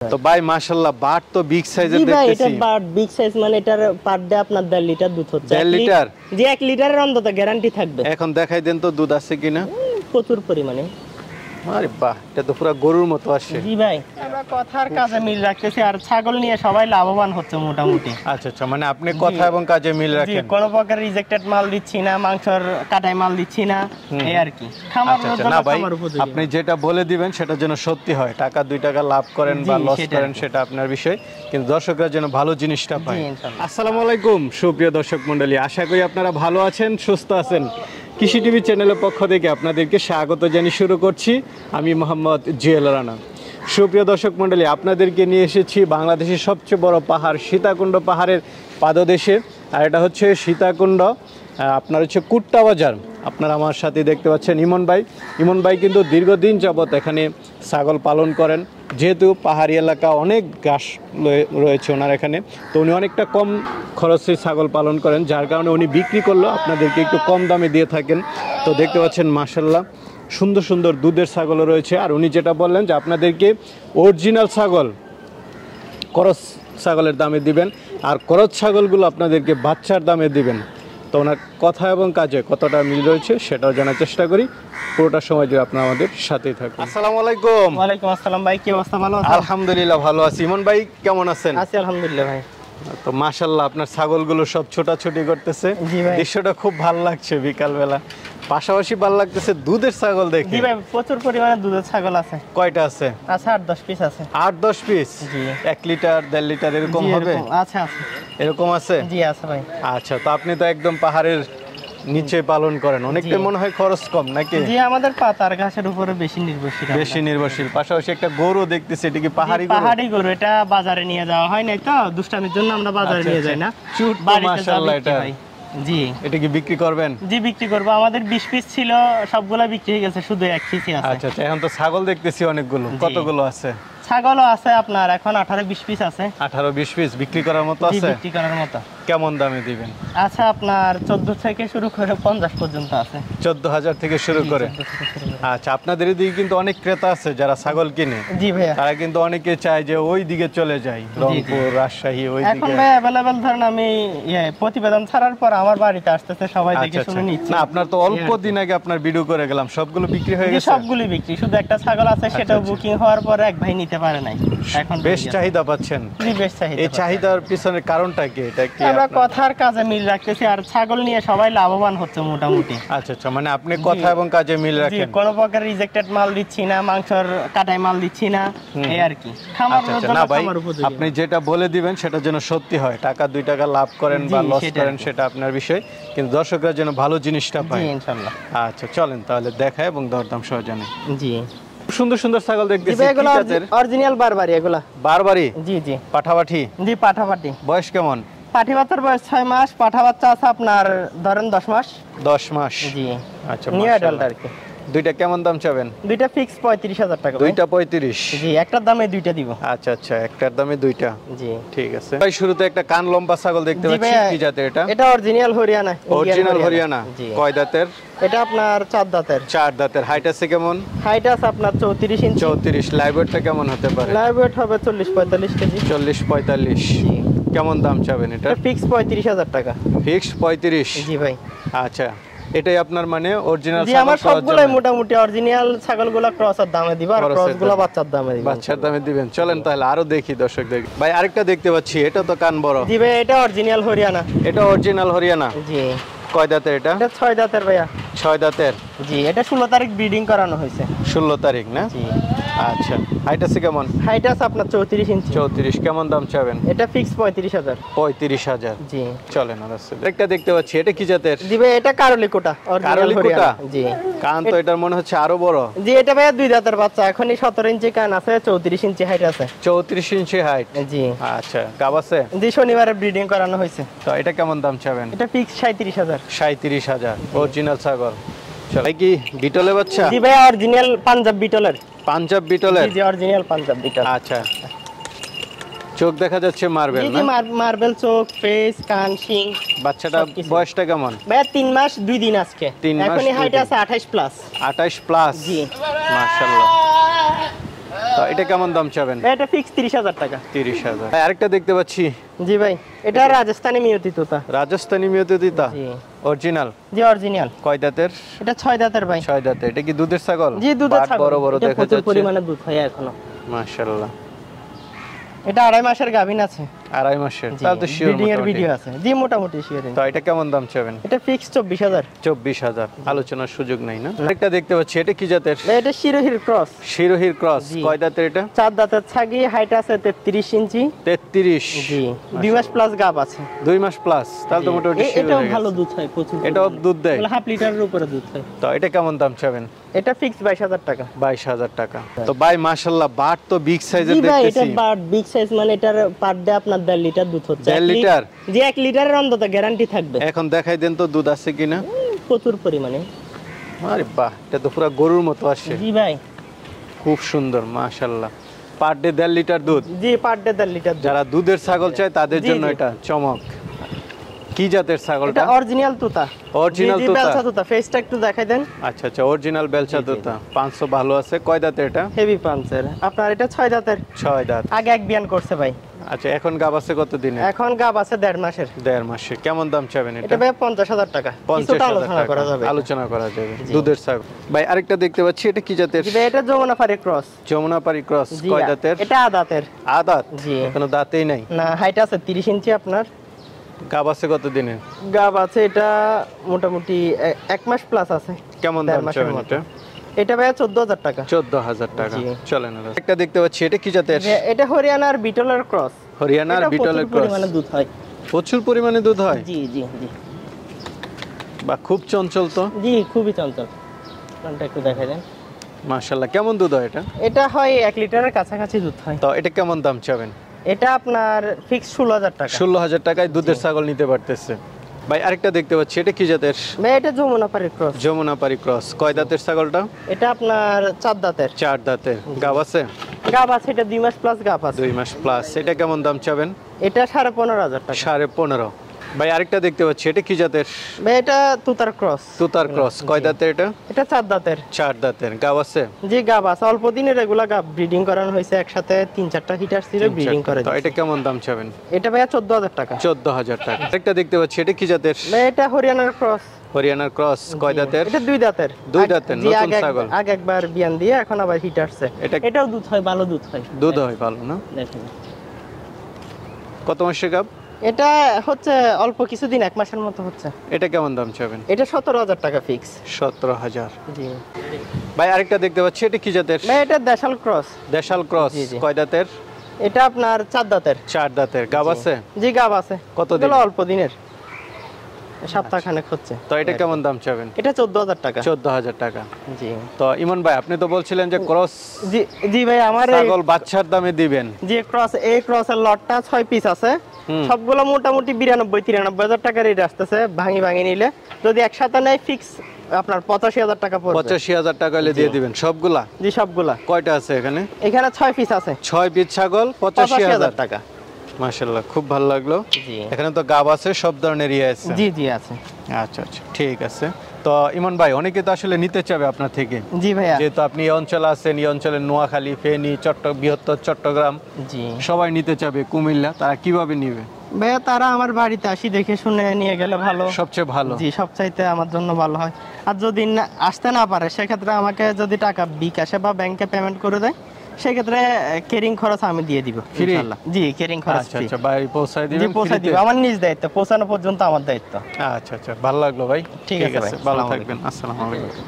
তো ভাই মাশাআল্লাহ বাট তো বিগ সাইজের দেখতেছি। জি ভাই এটা বাট বিগ সাইজ, মানে এটার পার ডে আপনার 1.5 লিটার দুধ হচ্ছে। 1.5 লিটার? জি 1 লিটারের অন্তত গ্যারান্টি থাকবে। এখন দেখাই দেন তো দুধ আছে কিনা। প্রচুর পরিমাণে। আরে বাহ, এটা তো পুরো গরুর মতো আসে। জি ভাই আমরা কথার কাজে মিল রাখতেছি, আর ছাগল নিয়ে সবাই লাভবান হচ্ছে মোটামুটি। আচ্ছা আচ্ছা, মানে আপনি কথা এবং কাজে মিল রাখেন। জি কোনো প্রকার রিজেক্টেড মাল দিচ্ছি না, মাংসর কাটাই মাল দিচ্ছি না, এই আর কি। না ভাই, আপনি যেটা বলে দিবেন সেটা যেন সত্যি হয়। টাকা 2 টাকা লাভ করেন বা লস করেন সেটা আপনার বিষয়, কিন্তু দর্শকরা যেন ভালো জিনিসটা পায়। আসসালামু আলাইকুম সুপ্রিয় দর্শক মণ্ডলী, আশা করি আপনারা ভালো আছেন, সুস্থ আছেন। কৃষি টিভি চ্যানেলের পক্ষ থেকে আপনাদেরকে স্বাগত জানিয়ে শুরু করছি আমি মোহাম্মদ জুয়েল রানা। সুপ্রিয় দর্শক মণ্ডলী, আপনাদেরকে নিয়ে এসেছি বাংলাদেশের সবচেয়ে বড় পাহাড় সীতাকুণ্ড পাহাড়ের পাদদেশে, আর এটা হচ্ছে সীতাকুণ্ড আপনার হচ্ছে কুট্টা বাজার। আপনারা আমার সাথে দেখতে পাচ্ছেন ইমন ভাই কিন্তু দীর্ঘদিন যাবত এখানে ছাগল পালন করেন। যেহেতু পাহাড়ি এলাকা, অনেক ঘাস রয়েছে ওনার এখানে, তো উনি অনেকটা কম খরচে ছাগল পালন করেন, যার কারণে উনি বিক্রি করলেও আপনাদেরকে একটু কম দামে দিয়ে থাকেন। তো দেখতে পাচ্ছেন মাশাআল্লাহ সুন্দর সুন্দর দুধের ছাগলও রয়েছে। আর উনি যেটা বললেন যে আপনাদেরকে অরিজিনাল ছাগল করস ছাগলের দামে দিবেন, আর করস ছাগলগুলো আপনাদেরকে বাচ্চার দামে দিবেন। তো ওনার কথা এবং কাজে কতটা মিল রয়েছে সেটাও জানার চেষ্টা করি। পুরোটা সময় যে আপনারা আমাদের সাথেই থাকুন। আসসালামু আলাইকুম। ওয়ালাইকুম আসসালাম ভাই, কি অবস্থা? ভালো আছেন? আলহামদুলিল্লাহ ভালো আছি। ইমন ভাই কেমন আছেন? আছি আলহামদুলিল্লাহ ভাই। তো মাশাআল্লাহ আপনার ছাগলগুলো সব ছোটাছুটি করতেছে, দৃশ্যটা খুব ভালো লাগছে বিকালবেলা। পাশাপাশি ভালো লাগতেছে দুধের ছাগল দেখে। জি ভাই প্রচুর পরিমাণে দুধের ছাগল আছে। কয়টা আছে? আচ্ছা 8-10 পিস আছে। 8-10 পিস? জি। 1 লিটার 1.5 লিটার এরকম হবে? আচ্ছা আছে। এরকম আছে? জি আছে ভাই। আচ্ছা, তো আপনি তো একদম পাহাড়ের নিচে পালন করেন, অনেকটা মনে হয় খরচ কম নাকি? জি আমাদের পাতার ঘাসের উপরে বেশি নির্ভরশীল। পাশাপাশি একটা গরু দেখতেছি, এটা কি পাহাড়ি গরু? পাহাড়ি গরু, এটা বাজারে নিয়ে যাওয়া হয় নাই তো, দুষ্টামির জন্য আমরা বাজারে নিয়ে যাই না। চুট মাশাআল্লাহ এটা। জি এটা কি বিক্রি করবেন? জি বিক্রি করব। আমাদের 20 পিস ছিল, সবগুলা বিক্রি হয়ে গেছে, শুধু 1 পিসই আছে। আচ্ছা আচ্ছা, এখন তো ছাগল দেখতেছি অনেকগুলো, কতগুলো আছে? ছাগলও আছে আপনার এখন 18-20 পিস আছে। 18-20 পিস বিক্রি করার মতো আছে? বিক্রি করার মতো। কেমন দামে দিবেন? আচ্ছা আপনার 14 থেকে শুরু করে 50 পর্যন্ত আছে। 14,000 থেকে শুরু করে? আচ্ছা, আপনাদের এদিকে কিন্তু অনেক ক্রেতা আছে যারা ছাগল কিনে। জি ভাইয়া। তারা কিন্তু অনেকে চায় যে ওই দিকে চলে যায়, রংপুর রাজশাহী ওই দিকে। এখন ভাই अवेलेबल ধরেন আমি প্রতিবেদন ছাড়ার পর আমার বাড়িতে আসতেছে, সবাই দেখে শুনে নিচ্ছে। না আপনার তো অল্প দিন আগে আপনার ভিডিও করে গেলাম, সবগুলো বিক্রি হয়ে গেছে? সবগুলো বিক্রি, শুধু একটা ছাগল আছে, সেটাও বুকিং হওয়ার পরে এক ভাই নিতে পারে নাই। এখন বেশ চাহিদা পাচ্ছেন? জি বেশ চাহিদা। এই চাহিদার পিছনের কারণটা কি? এটা কি আমরা কথার কাজে মিল রাখতেছি, আর ছাগল নিয়ে সবাই লাভবান হচ্ছে মোটামুটি। আচ্ছা আচ্ছা, মানে আপনি কথা এবং কাজে মিল রাখেন। জি কোনো প্রকার রিজেক্টেড মাল দিচ্ছি না, মাংসর কাটাই মাল দিচ্ছি না, এই আর কি। না ভাই, আপনি যেটা বলে দিবেন সেটা যেন সত্যি হয়। টাকা 2 টাকা লাভ করেন বা লস করেন সেটা আপনার বিষয়, কিন্তু দর্শকরা যেন ভালো জিনিসটা পায়। জি ইনশাআল্লাহ। আচ্ছা চলেন তাহলে দেখাই এবং দরদাম সহ জানাই। জি সুন্দর সুন্দর ছাগল দেখতেছি। এগুলো অরিজিনাল বারবারি। এগুলা বারবারি? জি জি। পাঠাপাঠি? জি পাঠাপাঠি। বয়স কেমন? পাঠি বাচ্চার বয়স 6 মাস, পাঠা বাচ্চা আছে আপনার ধরেন 10 মাস। 10 মাস? জি। আচ্ছা নিউ অ্যাডাল্ট আর কি। দুইটা কেমন দাম চাবেন? দুইটা ফিক্স 35,000 টাকা। দুইটা 35? জি একটার দামে দুইটা দিব। আচ্ছা আচ্ছা, একটার দামে দুইটা? জি ঠিক আছে ভাই। শুরুতে একটা কান লম্বা ছাগল দেখতে পাচ্ছি, কি জাতের এটা? এটা অরিজিনাল হরিয়ানা। অরিজিনাল হরিয়ানা? কয় দাঁতের? এটা আপনার 4 দাঁতের। 4 দাঁতের। হাইট আছে কেমন? হাইট আছে আপনার 34 ইঞ্চি। 34। লাইভ ওয়েটটা কেমন হতে পারে? লাইভ ওয়েট হবে 40-45 কেজি। 40-45? জি। কেমন দাম চাবেন এটা? ফিক্স 35,000 টাকা। ফিক্স 35? জি ভাই। আচ্ছা, এটাই আপনার মানে অরিজিনাল ছাগল? জি আমার সবগুলাই মোটামুটি অরিজিনাল ছাগলগুলো ক্রসের দামে দিব, আর ক্রসগুলো বাচ্চার দামে দিব। বাচ্চার দামে দিবেন। চলেন তাহলে আরো দেখি দর্শক দেখি। ভাই আরেকটা দেখতে পাচ্ছি, এটা তো কান বড়। জি ভাই এটা অরিজিনাল হরিয়ানা। এটা অরিজিনাল হরিয়ানা? জি। কয় দাঁতের এটা? এটা 6 দাঁতের ভাইয়া। 6 দাঁতের? জি। এটা 16 তারিখ ব্রিডিং করানো হয়েছে। 16 তারিখ না? জি। আচ্ছা, হাইট আছে কেমন? হাইট আছে আপনার 34 ইঞ্চি। 34। কেমন দাম চাবেন? এটা ফিক্স 35,000। 35,000? জি। চলেন আর আছে একটা দেখতে পাচ্ছি, এটা কি জাতের? জি ভাই এটা কারলিকোটা। কারলিকোটা? জি। কান তো এটার মনে হচ্ছে আরো বড়। জি এটা ভাইয়া 2 দাঁতের বাচ্চা, এখনই 17 ইঞ্চি কান আছে, 34 ইঞ্চি হাইট আছে। 34 ইঞ্চি হাইট? জি। আচ্ছা, গাব আছে? জি শনিবারে ব্রিডিং করানো হয়েছে। তো এটা কেমন দাম চাবেন? এটা ফিক্স 37,000। 37,000? অরিজিনাল ছাগল। চল কি বিটলে বাচ্চা? জি ভাই অরিজিনাল পাঞ্জাব বিটলের। পাঞ্জাব বিটলের? জি অরিজিনাল পাঞ্জাব বিটল। আচ্ছা, চোখ দেখা যাচ্ছে মার্বেল না? জি মার্বেল চোখ, ফেস, কান, শিং। বাচ্চাটা বয়সটা কেমন? ভাই 3 মাস 2 দিন আজকে। এখনই হাইট আছে 28 প্লাস। 28 প্লাস? জি। মাশাআল্লাহ। তো এটা কেমন দাম চাবেন? এটা ফিক্স 30,000 টাকা। 30,000। ভাই আরেকটা দেখতে পাচ্ছি। জি ভাই, এটা রাজস্থানি মিয়তি তোতা। রাজস্থানি মিয়তি তোতা? জি অরিজিনাল? জি অরিজিনাল। কয় দাঁতের? এটা 6 দাঁতের ভাই। 6 দাঁতের। এটা কি দুধের ছাগল? জি দুধের বাট ছাগল। বড় বড় এটা দেখা প্রচুর যাচ্ছে। পরিমাণে দুধ হয় এখনো। মাশাআল্লাহ। এটা 2.5 মাসের গাভীন আছে। 2.5 মাসের? তাহলে তো শিওর ব্রিডিং এর ভিডিও আছে। জি মোটামুটি শিওর। তো এটা কেমন দাম চাবেন? এটা ফিক্স 24,000। 24,000। আলোচনার সুযোগ নাই না? আরেকটা দেখতে পাচ্ছি, এটা কি জাতের? এটা শিরোহির ক্রস। শিরোহির ক্রস। জি। কয় দাঁতের এটা? 4 দাঁতের ছাগি, হাইট আছে 33 ইঞ্চি। 33? জি 2 মাস প্লাস গাব আছে। 2 মাস প্লাস? তাহলে তো মোটামুটি শিওর। এটাও ভালো দুধ হয় প্রচুর। এটাও দুধ দেয়? হাফ লিটারের উপরে দুধ হয়। তো এটা কেমন দাম চাবেন? এটা ফিক্স 22,000 টাকা। 22,000 টাকা। তো ভাই মাশাআল্লাহ, বাট তো বিগ সাইজের জি ভাই, এটা দেখতেছি। বাট বিগ সাইজ, মানে এটার পার ডে আপনার 1.5 লিটার দুধ হচ্ছে। 1.5 লিটার? জি 1 লিটারের অন্তত গ্যারান্টি থাকবে। এখন দেখাই দেন তো দুধ আছে কিনা। প্রচুর পরিমাণে। আরে বাহ, এটা তো পুরো গরুর মতো আসে। জি ভাই। খুব সুন্দর মাশাআল্লাহ। পার ডে 1.5 লিটার দুধ? জি পার ডে 1.5 লিটার দুধ। যারা দুধের ছাগল চায় তাদের জি, জন্য জি। এটা চমক। কি জাতের ছাগলটা? এটা অরিজিনাল তোতা। অরিজিনাল জি, তোতা? বেলচা তোতা। ফেসটা একটু দেখাই দেন। আচ্ছা আচ্ছা, অরিজিনাল বেলচা তোতা। 500 ভালো আছে। কয় দাঁতের এটা? হেভি পাঞ্চের। আপনার এটা 6 দাঁতের। 6 দাঁত। আগে এক বিয়ান করছে ভাই। আচ্ছা, এখন গাব আছে কত দিনে? এখন গাব আছে 1.5 মাসের। 1.5 মাসে। কেমন দাম চাবেন এটা? এটা ভাই 50,000 টাকা। কিছুটা 50,000 আলোচনা করা টাকা। যাবে। আলোচনা করা যাবে। দুধের ছাগল। ভাই আরেকটা দেখতে পাচ্ছি, এটা কি জাতের? জি ভাই, এটা যমুনাপাড়ি ক্রস। যমুনাপাড়ি ক্রস। জি, কয় দাঁতের? এটা আদাতের। আদাত? জি। এখনো দাঁতেই নাই? না, হাইট আছে 30 ইঞ্চি আপনার। গাব আছে কত দিনে? গাব আছে এটা মোটামুটি 1 মাস প্লাস আছে। কেমন 1.5 দাম মাসের চাবেন মতো। এটা? এটা ভাই 14,000 টাকা। 14,000 টাকা। জি। চলেন একটা দেখতে পাচ্ছি, এটা কি জাতের? এটা হরিয়ানার বিটলের ক্রস। হরিয়ানার এটা বিটলের প্রচুর ক্রস? পরিমাণে দুধ হয়। প্রচুর পরিমাণে দুধ হয়? জি জি জি। বা খুব চঞ্চল তো? জি খুবই চঞ্চল। কোনটা একটু দেখাই দেন। মাশাআল্লাহ। কেমন দুধ হয় এটা? এটা হয় 1 লিটারের কাছাকাছি দুধ হয়। তো এটা কেমন দাম চাবেন? এটা আপনার ফিক্স 16,000 টাকা। 16,000 টাকায় দুধের ছাগল নিতে পারতেছে। ভাই আরেকটা দেখতে পাচ্ছি, এটা কি জাতের? ভাই এটা যমুনাপাড়ি ক্রস। যমুনাপাড়ি ক্রস। কয় দাঁতের ছাগলটা? এটা আপনার 4 দাঁতের। 4 দাঁতের। গাব আছে? গাব আছে, এটা 2 মাস প্লাস গাব আছে। 2 মাস প্লাস। এটা কেমন দাম চাবেন? এটা 15,500 টাকা। 15.5। ভাই আরেকটা দেখতে পাচ্ছি, এটা কি জাতের? ভাই এটা তুতার ক্রস। তুতার ক্রস। কয় দাঁতের এটা? এটা 4 দাঁতের। 4 দাঁতের। গাব আছে? জি গাব আছে, অল্প দিনের এগুলা গাব ব্রিডিং করানো হয়েছে একসাথে 3-4টা হিটার ছিল ব্রিডিং করে। তো এটা কেমন দাম চাবেন? এটা ভাই 14,000 টাকা। 14,000 টাকা। আরেকটা দেখতে পাচ্ছি, এটা কি জাতের? ভাই এটা হরিয়ানার ক্রস। হরিয়ানার ক্রস। কয় দাঁতের? এটা 2 দাঁতের। 2 দাঁতের জি, নতুন ছাগল। আগে একবার বিয়ান দিয়ে এখন আবার হিট আসছে। এটাও দুধ হয়, ভালো দুধ হয়। দুধ হয় ভালো না? দেখেন কত মাসের গাব? এটা হচ্ছে অল্প কিছুদিন, 1 মাসের মতো হচ্ছে। এটা কেমন দাম চাবেন? এটা 17,000 টাকা ফিক্স। 17,000। জি ভাই আরেকটা দেখতে পাচ্ছি, এটা কি জাতের? ভাই এটা দেশাল ক্রস। দেশাল ক্রস। জি, জি। কয় দাঁতের? এটা আপনার 4 দাঁতের। 4 দাঁতের। গাব আছে? জি গাব আছে। কতদিন? এগুলো অল্প দিনের, সপ্তাহ খানেক হচ্ছে। তো এটা কেমন দাম চাবেন? এটা 14,000 টাকা। 14,000 টাকা। জি তো ইমন ভাই, আপনি তো বলছিলেন যে ক্রস জি জি ভাই, আমার এই ছাগল বাচ্চার দামে দিবেন। যে ক্রস, এই ক্রসের লটটা 6 পিস আছে। সবগুলো মোটামুটি 92-93,000 টাকা রেট আসতেছে ভাঙি ভাঙি নিলে। যদি একসাথে নেয় ফিক্স আপনার 85,000 টাকা পড়বে। 85,000 টাকা হলে দিয়ে দিবেন সবগুলা? জি সবগুলা। কয়টা আছে এখানে? এখানে 6 পিস আছে। 6 পিস ছাগল 85,000 টাকা। মাশাআল্লাহ, খুব ভালো লাগলো। জি এখানে তো গাব আছে, সব ধরনের আছে। জি জি আছে। আচ্ছা আচ্ছা, ঠিক আছে। তো ইমন ভাই, অনেকে তো আসলে নিতে চাবে আপনার থেকে, জি ভাইয়া। যেহেতু আপনি এই অঞ্চলে আছেন, এই অঞ্চলের নোয়াখালী, ফেনী, বৃহত্তর চট্টগ্রাম জি সবাই নিতে চাবে, কুমিল্লা, তারা কিভাবে নিবে? ভাইয়া তারা আমার বাড়িতে আসি দেখে শুনে নিয়ে গেলে ভালো, সবচেয়ে ভালো। জি সবচাইতে আমার জন্য ভালো হয়। আর যদি আসতে না পারে সেক্ষেত্রে আমাকে যদি টাকা বিকাশে বা ব্যাংকে পেমেন্ট করে দেয়, সেক্ষেত্রে কেরিং খরচ আমি দিয়ে দিব ইনশাআল্লাহ। জি কেরিং খরচ আচ্ছা আচ্ছা, বাড়ি পৌঁছায় দিবেন? জি পৌঁছে দিব, আমার নিজ দায়িত্ব, পৌঁছানো পর্যন্ত আমার দায়িত্ব। আচ্ছা আচ্ছা, ভালো লাগলো ভাই। ঠিক আছে ভাই, ভালো আসসালামু থাকবেন। আসসালামু আলাইকুম।